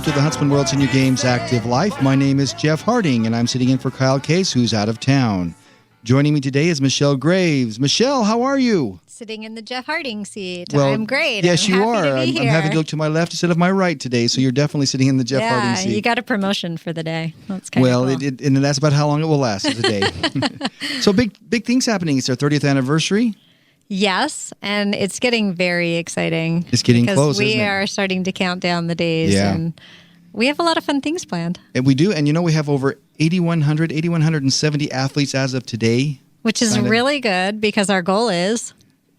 to the Huntsman World Senior Games Active Life. My name is Jeff Harding, and I'm sitting in for Kyle Case, who's out of town. Joining me today is Michelle Graves. Michelle, how are you? Sitting in the Jeff Harding seat. Well, I'm great. Yes, I'm you happy are. To be I'm happy to look to my left instead of my right today, so you're definitely sitting in the Jeff Harding seat. Yeah, you got a promotion for the day. That's kind well, of cool. and that's about how long it will last as a day. So big things happening. It's our 30th anniversary. Yes, and it's getting very exciting. It's getting close, we isn't it? are starting to count down the days, and we have a lot of fun things planned. And we do, and we have over 8,170 athletes as of today. Which is really good because our goal is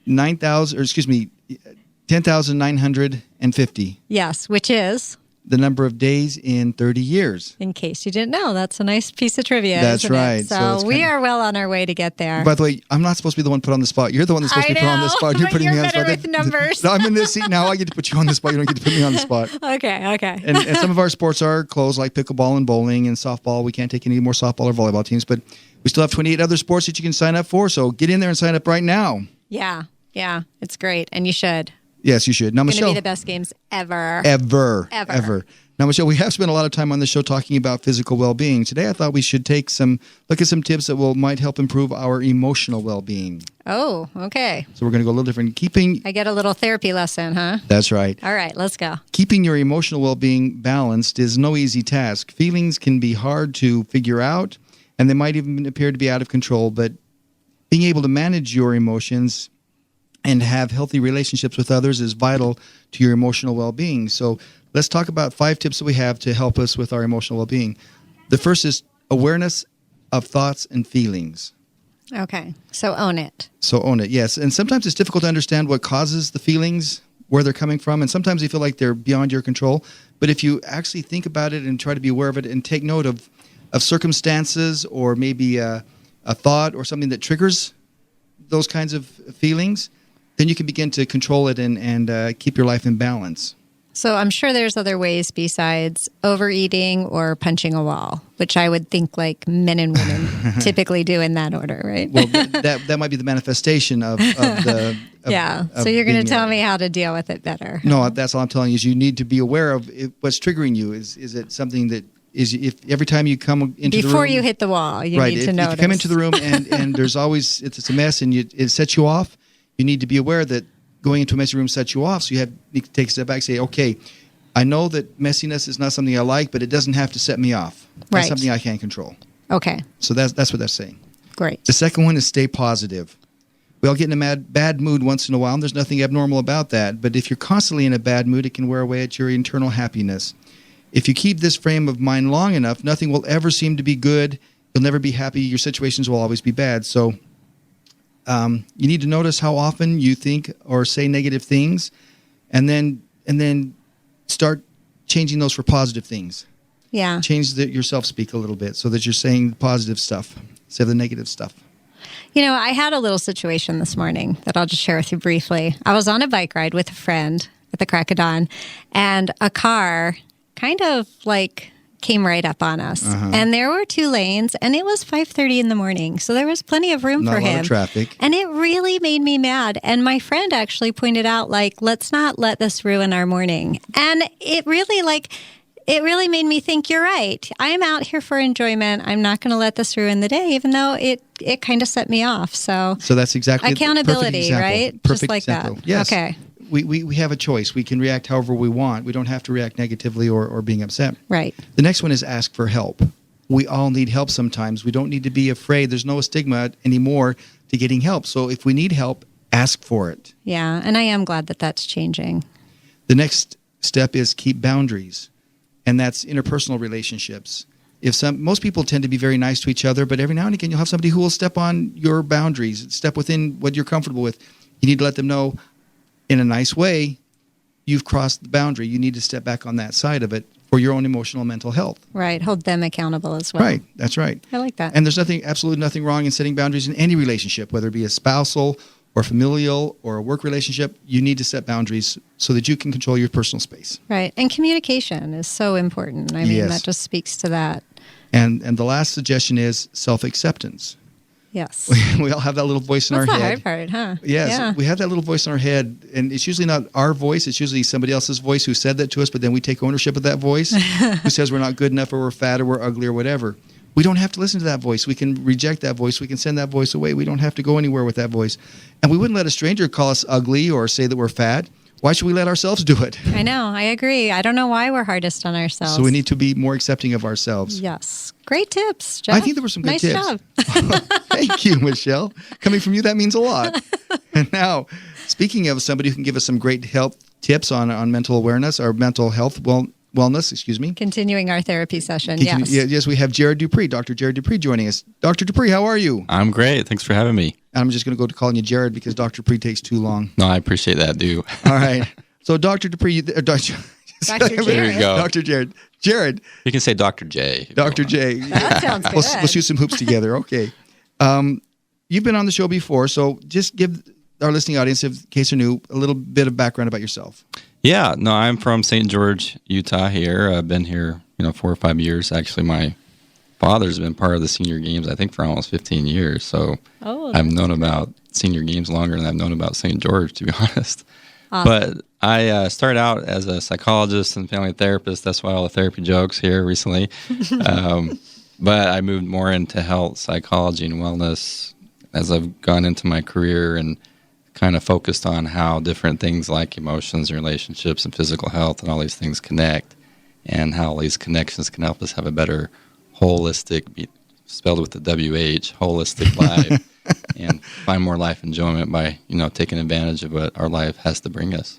10,950. Yes, which is the number of days in 30 years. In case you didn't know, that's a nice piece of trivia. That's isn't right. It? So we are well on our way to get there. By the way, I'm not supposed to be the one put on the spot. You're the one that's supposed to be put on the spot. You're putting me on the spot. With numbers. No, I'm in this seat now. I get to put you on the spot. You don't get to put me on the spot. Okay. And some of our sports are closed, like pickleball and bowling and softball. We can't take any more softball or volleyball teams, but we still have 28 other sports that you can sign up for. So get in there and sign up right now. Yeah, it's great, and you should. Yes, you should. Now, Michelle, going to be the best games ever. Ever. Now, Michelle, we have spent a lot of time on the show talking about physical well-being. Today, I thought we should look at some tips that might help improve our emotional well-being. Oh, okay. So we're going to go a little different. I get a little therapy lesson, huh? That's right. All right, let's go. Keeping your emotional well-being balanced is no easy task. Feelings can be hard to figure out, and they might even appear to be out of control, but being able to manage your emotions and have healthy relationships with others is vital to your emotional well-being. So let's talk about 5 tips that we have to help us with our emotional well-being. The first is awareness of thoughts and feelings. Okay, so own it. Yes. And sometimes it's difficult to understand what causes the feelings, where they're coming from, and sometimes you feel like they're beyond your control. But if you actually think about it and try to be aware of it and take note of circumstances or maybe a thought or something that triggers those kinds of feelings, then you can begin to control it and keep your life in balance. So I'm sure there's other ways besides overeating or punching a wall, which I would think like men and women typically do in that order, right? Well, that might be the manifestation of the... So you're going to tell me how to deal with it better. No, that's all I'm telling you is you need to be aware of what's triggering you. Is it something that is, if every time you come into the room... Before you hit the wall, you need to notice. If you come into the room and there's always, it's a mess and it sets you off, you need to be aware that going into a messy room sets you off. So you need to take a step back and say, okay, I know that messiness is not something I like, but it doesn't have to set me off. That's right. something I can't control. Okay. So that's what that's saying. Great. The second one is stay positive. We all get in a bad mood once in a while, and there's nothing abnormal about that. But if you're constantly in a bad mood, it can wear away at your internal happiness. If you keep this frame of mind long enough, nothing will ever seem to be good. You'll never be happy. Your situations will always be bad. So you need to notice how often you think or say negative things, and then start changing those for positive things. Yeah. Change your self-speak a little bit so that you're saying positive stuff instead of the negative stuff. I had a little situation this morning that I'll just share with you briefly. I was on a bike ride with a friend at the crack of dawn, and a car kind of came right up on us. Uh-huh. And there were 2 lanes, and it was 5:30 in the morning. So there was plenty of room for him. Not a lot of traffic. And it really made me mad. And my friend actually pointed out, let's not let this ruin our morning. And it really made me think, you're right. I'm out here for enjoyment. I'm not going to let this ruin the day, even though it kind of set me off. So that's exactly accountability, right? Perfect just like example. That. Yes. Okay. We have a choice. We can react however we want. We don't have to react negatively or being upset. Right. The next one is ask for help. We all need help sometimes. We don't need to be afraid. There's no stigma anymore to getting help. So if we need help, ask for it. Yeah, and I am glad that that's changing. The next step is keep boundaries, and that's interpersonal relationships. Most people tend to be very nice to each other, but every now and again you'll have somebody who will step on your boundaries, step within what you're comfortable with. You need to let them know in a nice way, you've crossed the boundary. You need to step back on that side of it for your own emotional and mental health. Right. Hold them accountable as well. Right. That's right. I like that. And there's absolutely nothing wrong in setting boundaries in any relationship, whether it be a spousal or familial or a work relationship. You need to set boundaries so that you can control your personal space. Right. And communication is so important. I mean, Yes. that just speaks to that. And the last suggestion is self-acceptance. Yes. We all have that little voice in That's our the head. hard part, huh? Yes, Yeah. we have that little voice in our head, and it's usually not our voice. It's usually somebody else's voice who said that to us, but then we take ownership of that voice, who says we're not good enough or we're fat or we're ugly or whatever. We don't have to listen to that voice. We can reject that voice. We can send that voice away. We don't have to go anywhere with that voice. And we wouldn't let a stranger call us ugly or say that we're fat. Why should we let ourselves do it? I know. I agree. I don't know why we're hardest on ourselves. So we need to be more accepting of ourselves. Yes. Great tips, Jeff. I think there were some good nice tips. Job. Thank you, Michelle. Coming from you, that means a lot. And now, speaking of somebody who can give us some great health tips on mental awareness or mental health wellness, excuse me. Continuing our therapy session, Yes, we have Jared Dupree, Dr. Jared Dupree joining us. Dr. Dupree, how are you? I'm great. Thanks for having me. I'm just going to go to calling you Jared because Dr. Dupree takes too long. No, I appreciate that, dude. All right. So, Dr. Dupree, Dr. Dr. There you go. Dr. Jared. You can say Dr. J. Dr. J. That sounds good. We'll shoot some hoops together. Okay. You've been on the show before, so just give our listening audience, in case they're new, a little bit of background about yourself. Yeah, no, I'm from St. George, Utah here. I've been here, 4 or 5 years. Actually, my father's been part of the senior games, I think, for almost 15 years. So I've known about senior games longer than I've known about St. George, to be honest. But I started out as a psychologist and family therapist. That's why all the therapy jokes here recently. But I moved more into health, psychology, and wellness as I've gone into my career and kind of focused on how different things like emotions, relationships, and physical health and all these things connect, and how all these connections can help us have a better holistic, spelled with the WH, holistic life, and find more life enjoyment by, taking advantage of what our life has to bring us.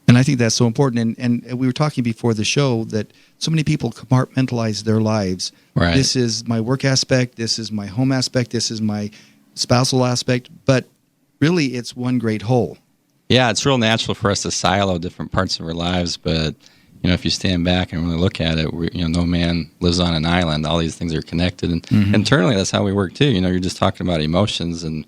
And I think that's so important. And we were talking before the show that so many people compartmentalize their lives. Right. This is my work aspect. This is my home aspect. This is my spousal aspect. But really, it's one great whole. Yeah, it's real natural for us to silo different parts of our lives. But, if you stand back and really look at it, no man lives on an island. All these things are connected. And internally, that's how we work, too. You're just talking about emotions, and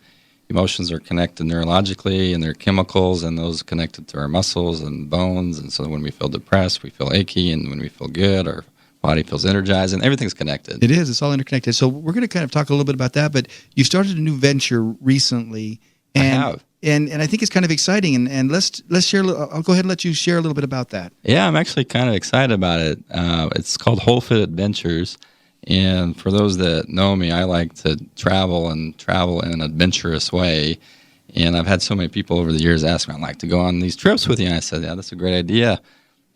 emotions are connected neurologically, and they're chemicals, and those connected to our muscles and bones. And so when we feel depressed, we feel achy, and when we feel good, our body feels energized, and everything's connected. It is. It's all interconnected. So we're going to kind of talk a little bit about that, but you started a new venture recently. And, I have. And I think it's kind of exciting. And let's share. I'll go ahead and let you share a little bit about that. Yeah, I'm actually kind of excited about it. It's called Whole Fit Adventures. And for those that know me, I like to travel in an adventurous way. And I've had so many people over the years ask me, I'd like to go on these trips with you. And I said, yeah, that's a great idea.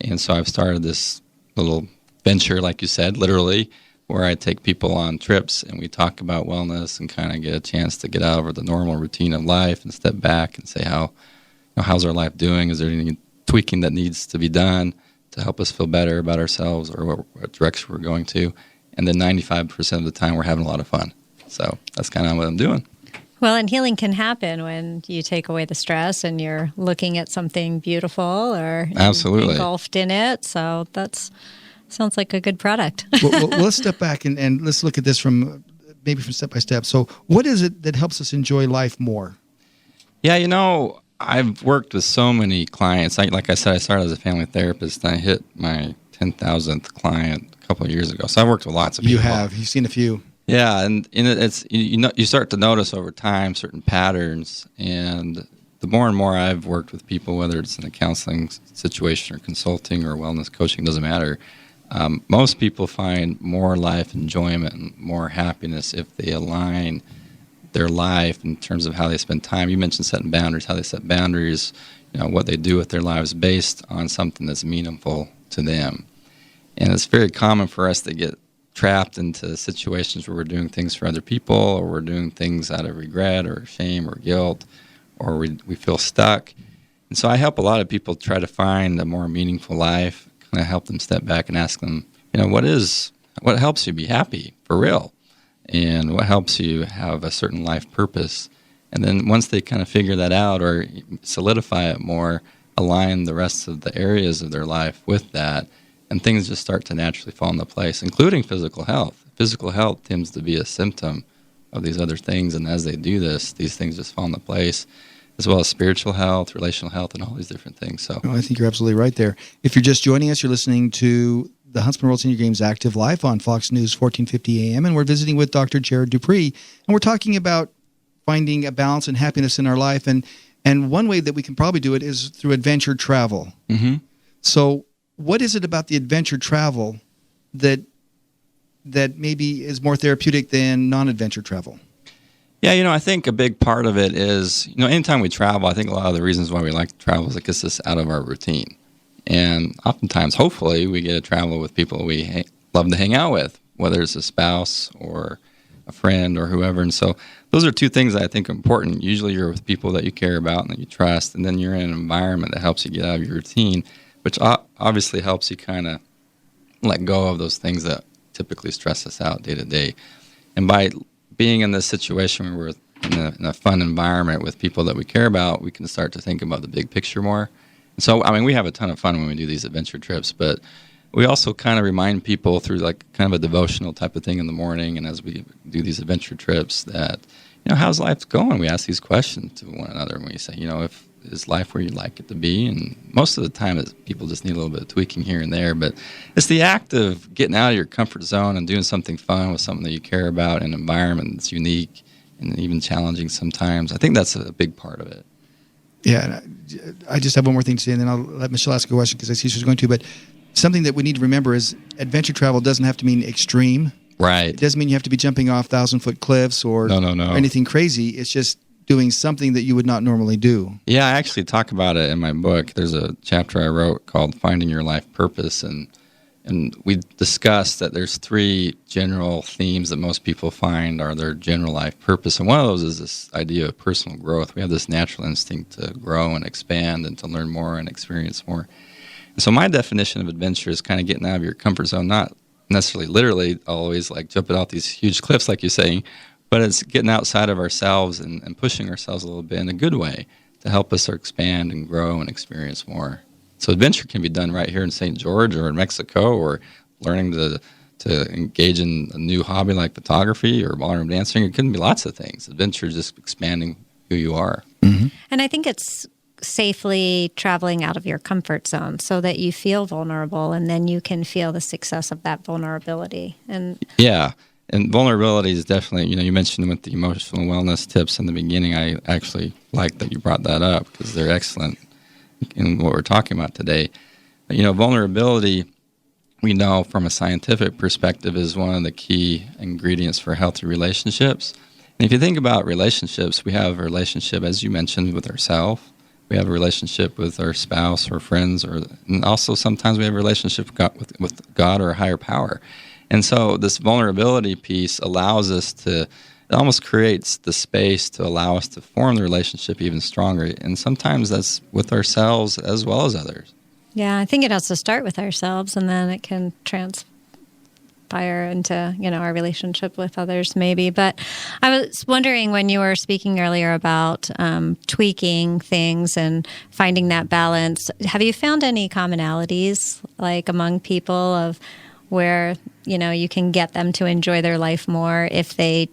And so I've started this little venture, like you said, literally, where I take people on trips and we talk about wellness and kind of get a chance to get out of the normal routine of life and step back and say, how's our life doing? Is there any tweaking that needs to be done to help us feel better about ourselves or what direction we're going to? And then 95% of the time, we're having a lot of fun. So that's kind of what I'm doing. Well, and healing can happen when you take away the stress and you're looking at something beautiful or absolutely engulfed in it. So sounds like a good product. well, let's step back and let's look at this from step by step. So what is it that helps us enjoy life more? Yeah, I've worked with so many clients. Like I said, I started as a family therapist, and I hit my 10,000th client a couple of years ago. So I've worked with lots of people. You have. You've seen a few. Yeah, and it's you start to notice over time certain patterns, and the more and more I've worked with people, whether it's in a counseling situation or consulting or wellness coaching, doesn't matter. Most people find more life enjoyment and more happiness if they align their life in terms of how they spend time. You mentioned setting boundaries, how they set boundaries, what they do with their lives based on something that's meaningful to them. And it's very common for us to get trapped into situations where we're doing things for other people, or we're doing things out of regret or shame or guilt, or we feel stuck. And so I help a lot of people try to find a more meaningful life, kind of help them step back and ask them, what helps you be happy for real? And what helps you have a certain life purpose? And then once they kind of figure that out or solidify it more, align the rest of the areas of their life with that, and things just start to naturally fall into place, including physical health. Physical health tends to be a symptom of these other things, and as they do this, these things just fall into place. as well as spiritual health, relational health, and all these different things. So I think you're absolutely right there. If you're just joining us, you're listening to the Huntsman World Senior Games Active Live on Fox News 1450 AM, and we're visiting with Dr. Jared Dupree, and we're talking about finding a balance and happiness in our life, and one way that we can probably do it is through adventure travel. Mm-hmm. So what is it about the adventure travel that maybe is more therapeutic than non-adventure travel? Yeah, I think a big part of it is, anytime we travel, I think a lot of the reasons why we like to travel is it gets us out of our routine. And oftentimes, hopefully, we get to travel with people we love to hang out with, whether it's a spouse or a friend or whoever. And so those are two things that I think are important. Usually you're with people that you care about and that you trust, and then you're in an environment that helps you get out of your routine, which obviously helps you kind of let go of those things that typically stress us out day to day. And by being in this situation where we're in a fun environment with people that we care about, we can start to think about the big picture more. And so, we have a ton of fun when we do these adventure trips, but we also kind of remind people through like kind of a devotional type of thing in the morning, and as we do these adventure trips, that, how's life going? We ask these questions to one another, and we say, if is life where you'd like it to be? And most of the time, people just need a little bit of tweaking here and there. But it's the act of getting out of your comfort zone and doing something fun with something that you care about, in an environment that's unique and even challenging sometimes. I think that's a big part of it. Yeah, and I just have one more thing to say, and then I'll let Michelle ask a question because I see she's going to. But something that we need to remember is adventure travel doesn't have to mean extreme. Right. It doesn't mean you have to be jumping off 1,000-foot cliffs or anything crazy. It's just doing something that you would not normally do. Yeah, I actually talk about it in my book. There's a chapter I wrote called Finding Your Life Purpose, and we discussed that there's 3 general themes that most people find are their general life purpose. And one of those is this idea of personal growth. We have this natural instinct to grow and expand and to learn more and experience more. And so my definition of adventure is kind of getting out of your comfort zone, not necessarily literally always like jumping off these huge cliffs like you're saying, but it's getting outside of ourselves and pushing ourselves a little bit in a good way to help us expand and grow and experience more. So adventure can be done right here in St. George or in Mexico, or learning to engage in a new hobby like photography or ballroom dancing. It can be lots of things. Adventure is just expanding who you are. Mm-hmm. And I think it's safely traveling out of your comfort zone so that you feel vulnerable, and then you can feel the success of that vulnerability. And yeah. And vulnerability is definitely, you mentioned with the emotional wellness tips in the beginning. I actually like that you brought that up because they're excellent in what we're talking about today. But, vulnerability, we know from a scientific perspective, is one of the key ingredients for healthy relationships. And if you think about relationships, we have a relationship, as you mentioned, with ourselves. We have a relationship with our spouse or friends, and also sometimes we have a relationship with God or a higher power. And so this vulnerability piece allows us it almost creates the space to allow us to form the relationship even stronger. And sometimes that's with ourselves as well as others. yeah, I think it has to start with ourselves, and then it can transpire into, our relationship with others maybe. But I was wondering, when you were speaking earlier about tweaking things and finding that balance, have you found any commonalities like among people of where, you can get them to enjoy their life more if they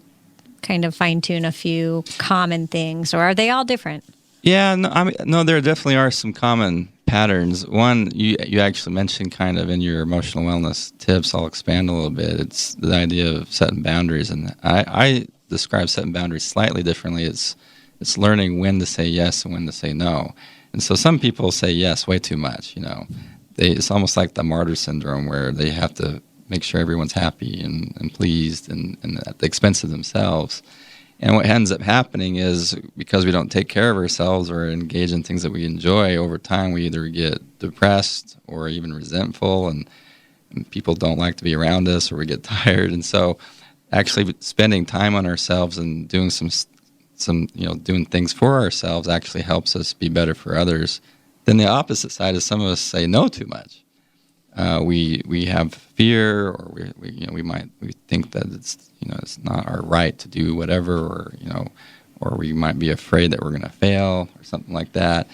kind of fine-tune a few common things, or are they all different? Yeah, no, there definitely are some common patterns. One, you actually mentioned kind of in your emotional wellness tips. I'll expand a little bit. It's the idea of setting boundaries, and I describe setting boundaries slightly differently. It's learning when to say yes and when to say no. And so some people say yes way too much. It's almost like the martyr syndrome, where they have to make sure everyone's happy and pleased and at the expense of themselves. And what ends up happening is, because we don't take care of ourselves or engage in things that we enjoy, over time we either get depressed or even resentful, and people don't like to be around us, or we get tired. And so actually spending time on ourselves and doing some doing things for ourselves actually helps us be better for others. Then the opposite side is some of us say no too much. We have fear, or we think that it's not our right to do whatever, or we might be afraid that we're going to fail or something like that.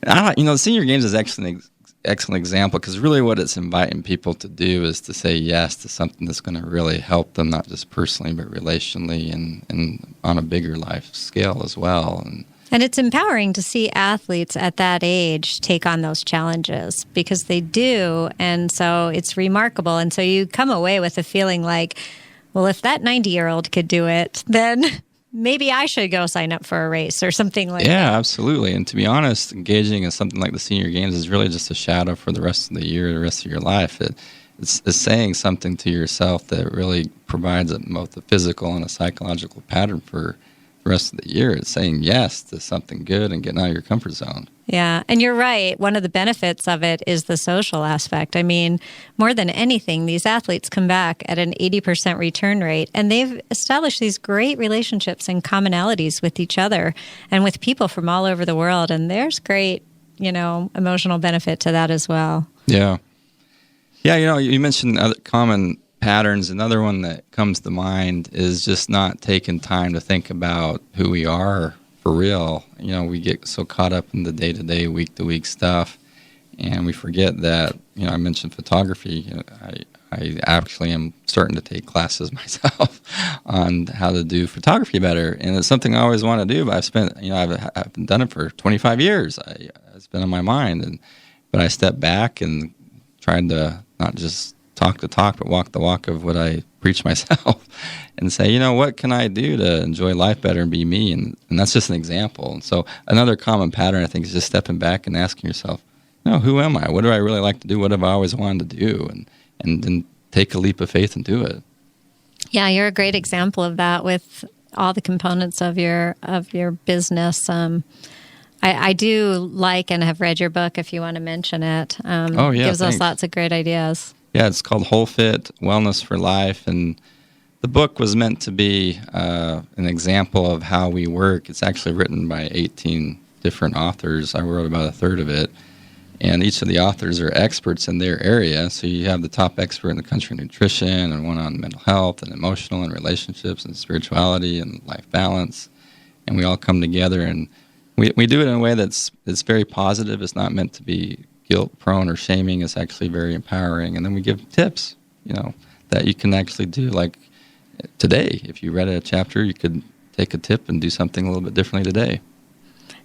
And the Senior Games is actually an excellent example, because really what it's inviting people to do is to say yes to something that's going to really help them, not just personally but relationally and on a bigger life scale as well. And And it's empowering to see athletes at that age take on those challenges because they do. And so it's remarkable. And so you come away with a feeling like, well, if that 90-year-old could do it, then maybe I should go sign up for a race or something like that. Yeah, absolutely. And to be honest, engaging in something like the Senior Games is really just a shadow for the rest of the year, the rest of your life. It's saying something to yourself that really provides both a physical and a psychological pattern for the rest of the year. It's saying yes to something good and getting out of your comfort zone. Yeah, and you're right. One of the benefits of it is the social aspect. I mean, more than anything, these athletes come back at an 80% return rate, and they've established these great relationships and commonalities with each other and with people from all over the world. And there's great, emotional benefit to that as well. Yeah. Yeah, you mentioned other common patterns. Another one that comes to mind is just not taking time to think about who we are for real. We get so caught up in the day-to-day, week-to-week stuff, and we forget that, I mentioned photography. I actually am starting to take classes myself on how to do photography better, and it's something I always want to do, but I've done it for 25 years. It's been on my mind, but I stepped back and tried to not just talk the talk, but walk the walk of what I preach myself and say, what can I do to enjoy life better and be me? And that's just an example. And so another common pattern, I think, is just stepping back and asking yourself, who am I? What do I really like to do? What have I always wanted to do? And then take a leap of faith and do it. Yeah, you're a great example of that with all the components of your business. I do like and have read your book if you want to mention it. Gives us lots of great ideas. Yeah, it's called Whole Fit Wellness for Life, and the book was meant to be an example of how we work. It's actually written by 18 different authors. I wrote about a third of it, and each of the authors are experts in their area. So you have the top expert in the country in nutrition, and one on mental health and emotional and relationships and spirituality and life balance, and we all come together, and we do it in a way that's very positive. It's not meant to be guilt-prone or shaming. Is actually very empowering. And then we give tips, that you can actually do. Like today, if you read a chapter, you could take a tip and do something a little bit differently today.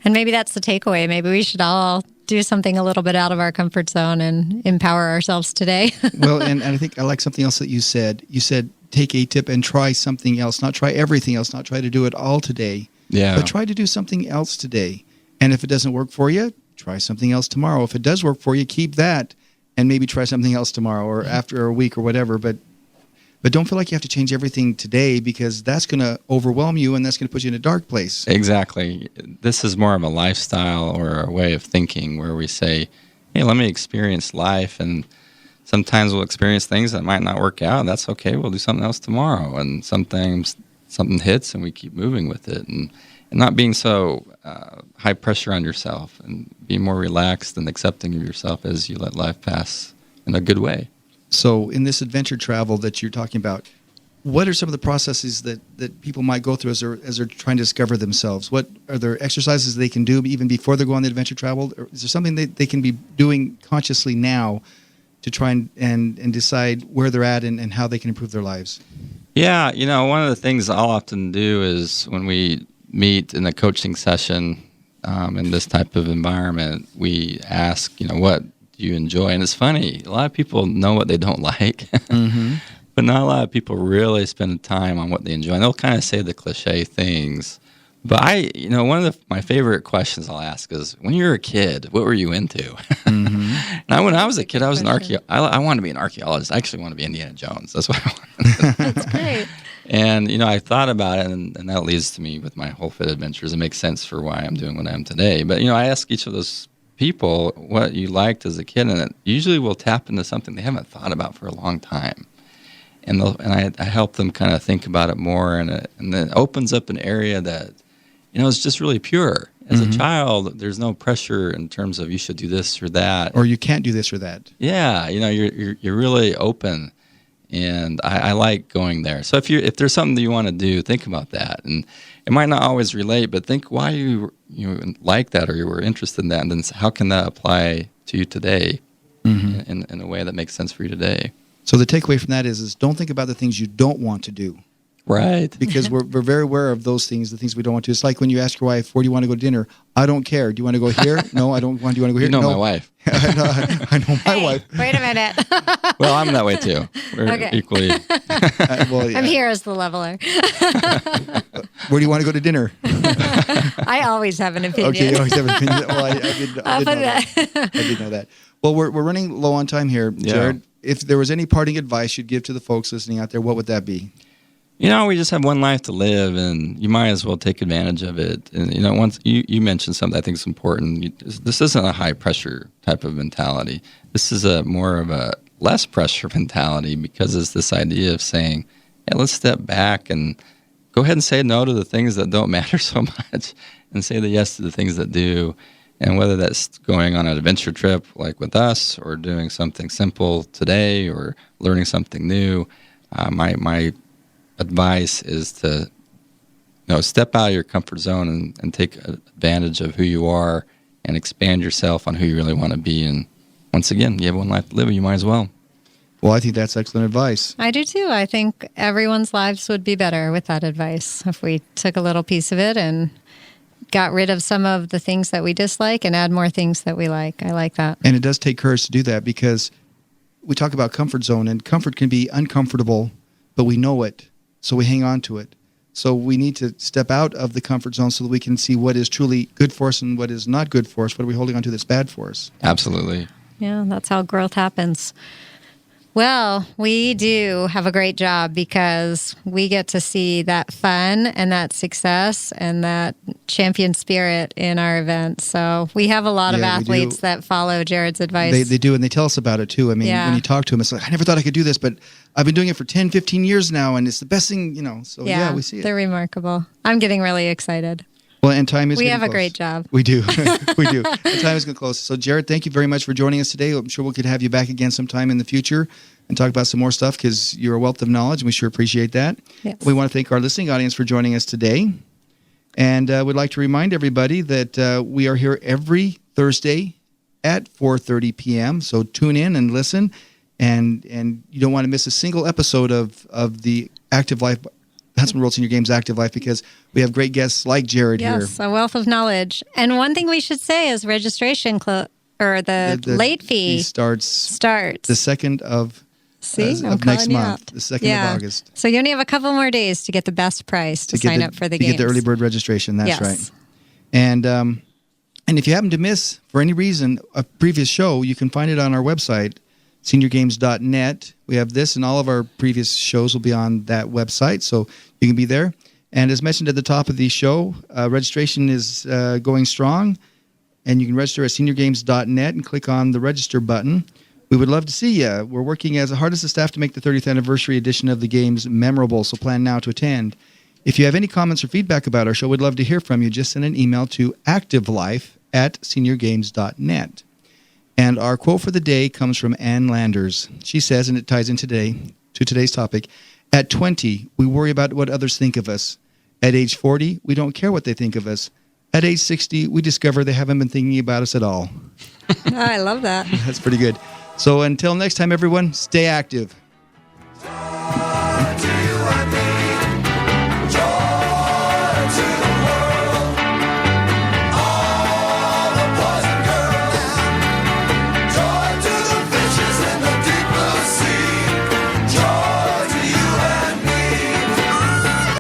And maybe that's the takeaway. Maybe we should all do something a little bit out of our comfort zone and empower ourselves today. Well, and I think I like something else that you said. You said take a tip and try something else, not try everything else, not try to do it all today. Yeah. But try to do something else today. And if it doesn't work for you, try something else tomorrow. If it does work for you, keep that and maybe try something else tomorrow or after a week or whatever. But don't feel like you have to change everything today because that's going to overwhelm you and that's going to put you in a dark place. Exactly. This is more of a lifestyle or a way of thinking where we say, hey, let me experience life. And sometimes we'll experience things that might not work out. That's okay. We'll do something else tomorrow. And sometimes something hits and we keep moving with it. And not being so high pressure on yourself and be more relaxed and accepting of yourself as you let life pass in a good way. So in this adventure travel that you're talking about, what are some of the processes that people might go through as they're trying to discover themselves? What are there exercises they can do even before they go on the adventure travel? Or is there something they can be doing consciously now to try and decide where they're at and how they can improve their lives? Yeah, one of the things I'll often do is when we meet in a coaching session in this type of environment, we ask, what do you enjoy? And it's funny, a lot of people know what they don't like, mm-hmm. but not a lot of people really spend time on what they enjoy. And they'll kind of say the cliche things. But one of my favorite questions I'll ask is, when you were a kid, what were you into? Mm-hmm. And when I was a kid, I was I wanted to be an archaeologist. I actually wanted to be Indiana Jones. That's what I wanted. That's great. And, I thought about it, and that leads to me with my Whole Fit Adventures. It makes sense for why I'm doing what I am today. But, I ask each of those people what you liked as a kid, and it usually will tap into something they haven't thought about for a long time. And I help them kind of think about it more, and then it opens up an area that, is just really pure. As mm-hmm. a child, there's no pressure in terms of you should do this or that. Or you can't do this or that. Yeah, you're really open. And I like going there. So if there's something that you want to do, think about that. And it might not always relate, but think why you like that or you were interested in that, and then how can that apply to you today mm-hmm. in a way that makes sense for you today. So the takeaway from that is don't think about the things you don't want to do. Right. Because we're very aware of those things, the things we don't want to. It's like when you ask your wife, where do you want to go to dinner? I don't care. Do you want to go here? No, I don't want. Do you want to go here? You know no. my wife. I know my wife. Wait a minute. Well, I'm that way too. We're Okay. equally. Well, yeah. I'm here as the leveler. Where do you want to go to dinner? I always have an opinion. Okay, you always have an opinion. Well, I did know that. I did know that. Well, we're running low on time here, Jared. If there was any parting advice you'd give to the folks listening out there, what would that be? We just have one life to live, and you might as well take advantage of it. And, once you mentioned something I think is important. This isn't a high-pressure type of mentality. This is more of a less-pressure mentality, because it's this idea of saying, yeah, let's step back and go ahead and say no to the things that don't matter so much and say the yes to the things that do. And whether that's going on an adventure trip like with us, or doing something simple today, or learning something new, my advice is to step out of your comfort zone and take advantage of who you are and expand yourself on who you really want to be. And once again, you have one life to live, and you might as well. Well, I think that's excellent advice. I do too. I think everyone's lives would be better with that advice if we took a little piece of it and got rid of some of the things that we dislike and add more things that we like. I like that. And it does take courage to do that, because we talk about comfort zone, and comfort can be uncomfortable, but we know it, so we hang on to it. So we need to step out of the comfort zone so that we can see what is truly good for us and what is not good for us. What are we holding on to that's bad for us? Absolutely. Yeah, that's how growth happens. Well, we do have a great job, because we get to see that fun and that success and that champion spirit in our events. So we have a lot of Yeah, we athletes do. that follow Jared's advice. They do, and they tell us about it too. I mean, Yeah. when you talk to them, it's like, I never thought I could do this, but I've been doing it for 10, 15 years now, and it's the best thing, So yeah, we see it. They're remarkable. I'm getting really excited. Well, and time is We getting have a close. great job. We do. We do. The time is getting close. So, Jared, thank you very much for joining us today. I'm sure we could have you back again sometime in the future and talk about some more stuff, because you're a wealth of knowledge, and we sure appreciate that. Yes. We want to thank our listening audience for joining us today. And we'd like to remind everybody that we are here every Thursday at 4:30 p.m. So tune in and listen. And you don't want to miss a single episode of the Active Life, Huntsman World Senior Games Active Life, because we have great guests like Jared here. Yes, a wealth of knowledge. And one thing we should say is registration or the late fee starts the 2nd of See, I'm of next calling you month, out. the 2nd of August. So you only have a couple more days to get the best price to sign up for the to games. get the early bird registration. That's Yes. right. And if you happen to miss, for any reason, a previous show, you can find it on our website, seniorgames.net. We have this, and all of our previous shows will be on that website, so you can be there. And as mentioned at the top of the show, registration is going strong, and you can register at seniorgames.net and click on the register button. We would love to see you. We're working as hard as the staff to make the 30th anniversary edition of the games memorable, so plan now to attend. If you have any comments or feedback about our show, we'd love to hear from you. Just send an email to activelife@seniorgames.net. And our quote for the day comes from Ann Landers. She says, and it ties in to today's topic, at 20, we worry about what others think of us. At age 40, we don't care what they think of us. At age 60, we discover they haven't been thinking about us at all. I love that. That's pretty good. So until next time, everyone, stay active.